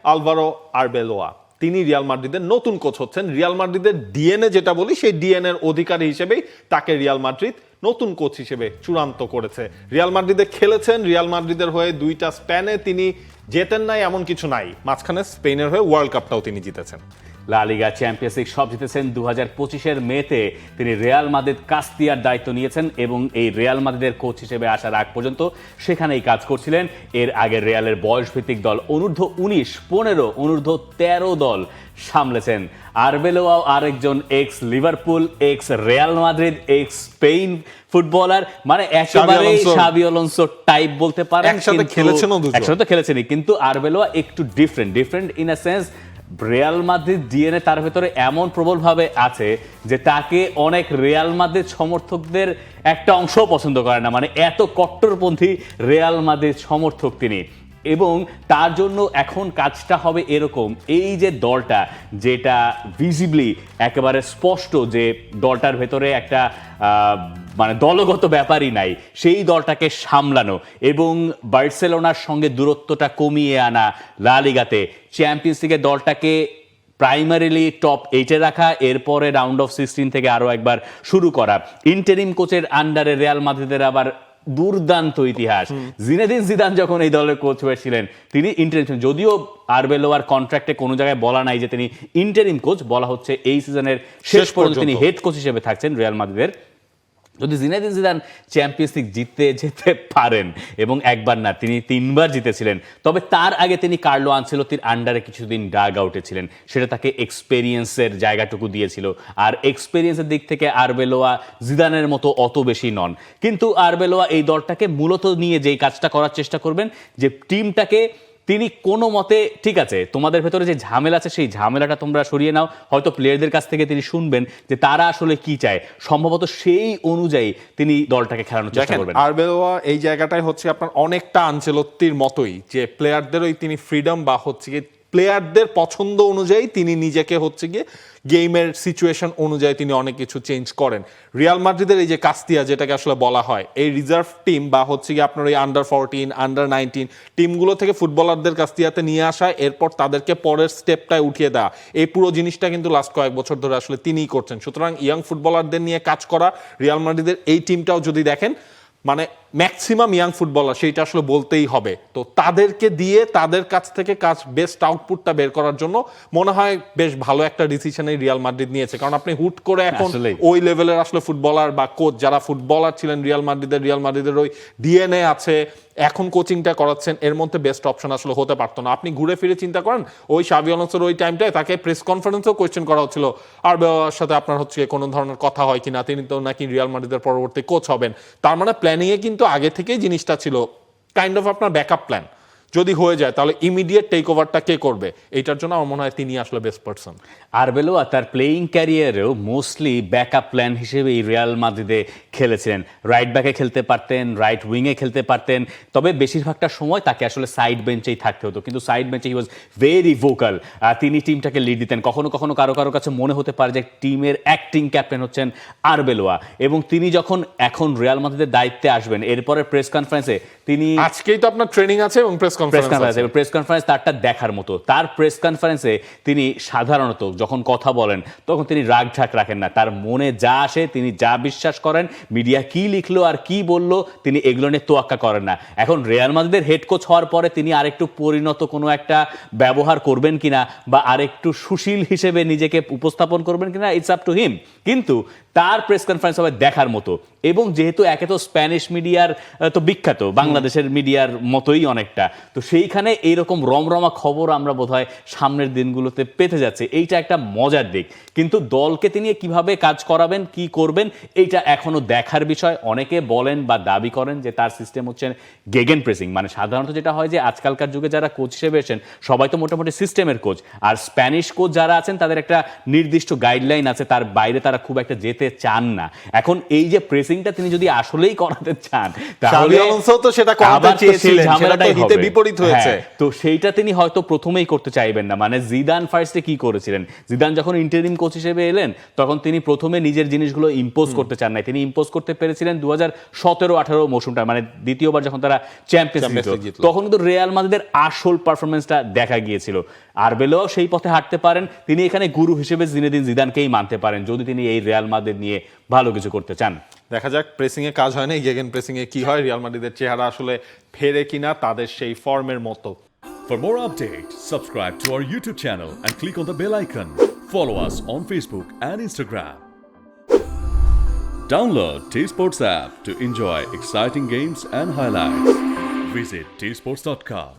Alvaro Arbeloa তিনি Real মাদ্রিদের নতুন কোচ হচ্ছেন। রিয়াল মাদ্রিদের ডিএনএ যেটা বলি সেই ডিএনএ এর অধিকারী হিসেবেই তাকে রিয়াল মাদ্রিদ নতুন কোচ হিসেবে চূড়ান্ত করেছে। রিয়াল মাদ্রিদে খেলেছেন, রিয়াল মাদ্রিদের হয়ে 2টা স্প্যানে তিনি জেতেন নাই এমন কিছু নাই, মাঝখানে স্পেনের হয়ে ওয়ার্ল্ড কাপটাও তিনি জিতেছেন। লা লিগা, চ্যাম্পিয়ন্স লিগ সব জিতেছেন। 2025-এর মেতে তিনি রিয়াল মাদ্রিদ কাস্তিয়ার দায়িত্ব নিয়েছেন এবং এই রিয়াল মাদ্রিদের কোচ হিসেবে আসার আগ পর্যন্ত সেখানেই কাজ করছিলেন। এর আগে রিয়ালের বয়সভিত্তিক দল অনূর্ধ্ব 19, 15, অনূর্ধ্ব 13 দল সামলেছেন। আরবেলোয়াও আরেকজন x Liverpool, x Real Madrid, x Spain footballer, মানে একেবারে শাবি আলোনসো টাইপ বলতে পারেন। একসাথে খেলেছেনই, কিন্তু আরবেলোয়া একটু different in a sense. Real Madrid DNA তার ভেতরে এমন প্রবলভাবে আছে যে তাকে অনেক রিয়াল মাদ্রিদ সমর্থকদের একটা অংশও পছন্দ করে না, মানে এত কট্টরপন্থী রিয়াল মাদ্রিদ সমর্থক তিনি। এবং তার জন্য এখন কাজটা হবে এরকম, এই যে দলটা যেটা ভিজিবলি একেবারে স্পষ্ট যে দলটার ভেতরে একটা মানে দলগত ব্যাপারই নাই, সেই দলটাকে সামলানো এবং বার্সেলোনার সঙ্গে দূরত্বটা কমিয়ে আনা লা লিগাতে, চ্যাম্পিয়ন্স লিগের দলটাকে প্রাইমারিলি টপ 8-এ রাখা, এরপরে রাউন্ড অফ 16 থেকে আরও একবার শুরু করা। ইন্টারিম কোচের আন্ডারে রিয়াল মাদ্রিদের আবার দুর্দান্ত ইতিহাস। জিনেদিন জিদান যখন এই দলের কোচ হয়েছিলেন তিনি ইন্টারিম, যদিও আরবেলোয়ার কন্ট্রাক্টে কোনো জায়গায় বলা নাই যে তিনি ইন্টারিম কোচ, বলা হচ্ছে এই সিজনের শেষ পর্যন্ত তিনি হেড কোচ হিসেবে থাকছেন রিয়াল মাদ্রিদের। যদি জিনেদিন জিদান চ্যাম্পিয়ন্স লিগ জিততে যেতে পারেন, এবং একবার না তিনি 3বার জিতেছিলেন, তবে তার আগে তিনি কার্লো আনচেলত্তির আন্ডারে কিছুদিন ডাগ আউটে ছিলেন, সেটা তাকে এক্সপেরিয়েন্সের জায়গাটুকু দিয়েছিল। আর এক্সপেরিয়েন্সের দিক থেকে আরবেলোয়া জিদানের মতো অত বেশি নন, কিন্তু আরবেলোয়া এই দলটাকে মূলত নিয়ে যেই কাজটা করার চেষ্টা করবেন, যে টিমটাকে তিনি কোনো মতে, ঠিক আছে তোমাদের ভেতরে যে ঝামেলা আছে সেই ঝামেলাটা তোমরা সরিয়ে নাও, হয়তো প্লেয়ারদের কাছ থেকে তিনি শুনবেন যে তারা আসলে কি চায়, সম্ভবত সেই অনুযায়ী তিনি দলটাকে খেলানোর চেষ্টা করবেন। আরবেলোয়া এই জায়গাটাই হচ্ছে আপনার অনেকটা আনচেলত্তির মতোই, যে প্লেয়ারদেরই তিনি ফ্রিডম বা হচ্ছে গিয়ে প্লেয়ারদের পছন্দ অনুযায়ী তিনি নিজেকে হচ্ছে গিয়ে গেমের সিচুয়েশন অনুযায়ী তিনি অনেক কিছু চেঞ্জ করেন। রিয়াল মাদ্রিদের এই যে কাস্তিয়া যেটাকে আসলে বলা হয়, এই রিজার্ভ টিম বা হচ্ছে গিয়ে আপনার এই আন্ডার 14, আন্ডার 19 টিমগুলো থেকে ফুটবলারদের কাস্তিয়াতে নিয়ে আসা, এরপর তাদেরকে পরের স্টেপটায় উঠিয়ে দেওয়া, এই পুরো জিনিসটা কিন্তু লাস্ট কয়েক বছর ধরে আসলে তিনিই করছেন। সুতরাং ইয়াং ফুটবলারদের নিয়ে কাজ করা রিয়াল মাদ্রিদের এই টিমটাও যদি দেখেন, মানে ম্যাক্সিমাম ইয়াং ফুটবলার, সেইটা আসলে বলতেই হবে। তো তাদেরকে দিয়ে তাদের কাছ থেকে কাজ বেস্ট আউটপুটটা বের করার জন্য মনে হয় বেশ ভালো একটা ডিসিশনই রিয়াল মাদ্রিদ নিয়েছে। কারণ আপনি হুট করে এখন ওই লেভেলের আসলে ফুটবলার বা কোচ যারা ফুটবলার ছিলেন রিয়াল মাদ্রিদের ওই ডিএনএ আছে, এখন কোচিংটা করাচ্ছেন, এর মধ্যে বেস্ট অপশন আসলে হতে পারতো না। আপনি ঘুরে ফিরে চিন্তা করেন, ওই শাবি আলোনসোর ওই টাইমটায় তাকে প্রেস কনফারেন্সেও কোয়েশ্চেন করা হচ্ছিল আরবেলোয়ার সাথে আপনার হচ্ছে কোনো ধরনের কথা হয় কিনা, তিনি তো নাকি রিয়াল মাদ্রিদের পরবর্তী কোচ হবেন। তার মানে প্ল্যানিংয়ে কিন্তু আগে থেকেই জিনিসটা ছিল কাইন্ড অফ আপনার ব্যাকআপ প্ল্যান, যদি হয়ে যায় তাহলে ইমিডিয়েট টেক ওভারটা কে করবে, এইটার জন্য আমার মনে হয় তিনি আসলে বেস্ট পারসন। আরবেলোয়া তার প্লেয়িং ক্যারিয়ারেও মোস্টলি ব্যাকআপ প্ল্যান হিসেবে রিয়াল মাদ্রিদে খেলেছিলেন। রাইট ব্যাকে খেলতে পারতেন, রাইট উইংয়ে খেলতে পারতেন, তবে বেশিরভাগটা সময় তাকে আসলে সাইড বেঞ্চেই থাকতে হতো, কিন্তু সাইড বেঞ্চে হি ওয়াজ ভেরি ভোকাল। তিনি টিমটাকে লিড দিতেন। কখনো কখনো কারো কাছে মনে হতে পারে যে টিমের অ্যাক্টিং ক্যাপ্টেন হচ্ছেন আরবেলোয়া, এবং তিনি যখন এখন রিয়াল মাদ্রিদের দায়িত্বে আসবেন, এরপরে প্রেস কনফারেন্সে তিনি, আজকেই তো আপনার ট্রেনিং আছে এবং প্রেস কনফারেন্স তারটা দেখার মতো। তার প্রেস কনফারেন্সে তিনি সাধারণত যখন কথা বলেন তখন তিনি রাগ ঢাক রাখেন না, তার মনে যা আসে তিনি যা বিশ্বাস করেন, মিডিয়া কি লিখলো আর কি বললো তিনি এগুলো নিয়ে তোয়াক্কা করেন না। এখন রিয়াল মাদ্রিদের হেড কোচ হওয়ার পরে তিনি আরেকটু পরিণত কোনো একটা ব্যবহার করবেন কিনা বা আরেকটু সুশীল হিসেবে নিজেকে উপস্থাপন করবেন কিনা, ইটস আপ টু হিম, কিন্তু তার প্রেস কনফারেন্স হবে দেখার মতো। এবং যেহেতু একে তো স্প্যানিশ মিডিয়ার তো বিখ্যাত, বাংলাদেশের মিডিয়ার মতোই অনেকটা, তো সেইখানে এইরকম রমরমা খবর আমরা বোধহয় সামনের দিনগুলোতে পেতে যাচ্ছে, এইটা একটা মজার দিক। কিন্তু দলকে তিনি কিভাবে কাজ করাবেন, কি করবেন, এইটা এখনো দেখার বিষয়। অনেকে বলেন বা দাবি করেন যে তার সিস্টেম হচ্ছে গেগেন প্রেসিং, মানে সাধারণত যেটা হয় যে আজকালকার যুগে যারা কোচ হিসেবে এসেছেন সবাই তো মোটামুটি সিস্টেমের কোচ, আর স্প্যানিশ কোচ যারা আছেন তাদের একটা নির্দিষ্ট গাইডলাইন আছে, তার বাইরে তারা খুব একটা যেতে যেতে চান না। এখন এই যে প্রেসিংটা তিনি যদি আসলেই করাতে চান শাবি তাহলে আলোনসো তো সেটা করাতে আবার তো সেই চেয়েছিলেন, সেটা তো ঝামেলাটাই হিতে হবে। বিপরীত হয়েছে। হ্যাঁ, তো সেইটা তিনি হয়তো প্রথমেই করতে চাইবেন না। মানে জিদান ফার্স্টে কি করেছিলেন, জিদান যখন ইন্টারিম কোচ হিসেবে এলেন তখন তিনি প্রথমে নিজের জিনিসগুলো ইম্পোজ করতে চান নাই, তিনি ইম্পোজ করতে পেরেছিলেন 2017-18 মৌসুমটা, মানে দ্বিতীয়বার যখন তারা চ্যাম্পিয়ন্স চ্যাম্পিয়ন্স লিগ লিগ জিতলো। তখন কিন্তু রিয়াল মাদ্রিদের আসল পারফরমেন্সটা দেখা গিয়েছিল। আরবেলো সেই পথে হাঁটতে পারেন, তিনি এখানে গুরু হিসেবে জিনেদিন জিদানকেই মানতে পারেন যদি তিনি এই রিয়াল মাদ্রিদ নিয়ে ভালো কিছু করতে চান। দেখা যাক প্রেসিং এ কাজ হয় না, গেগেন প্রেসিং এ কি হয়, রিয়াল মাদ্রিদের চেহারা আসলে ফেরে কিনা তাদের সেই ফর্মের মতো। For more updates, subscribe to our YouTube channel and click on the bell icon. Follow us on Facebook and Instagram. Download T-Sports app to enjoy exciting games and highlights. Visit tsports.com.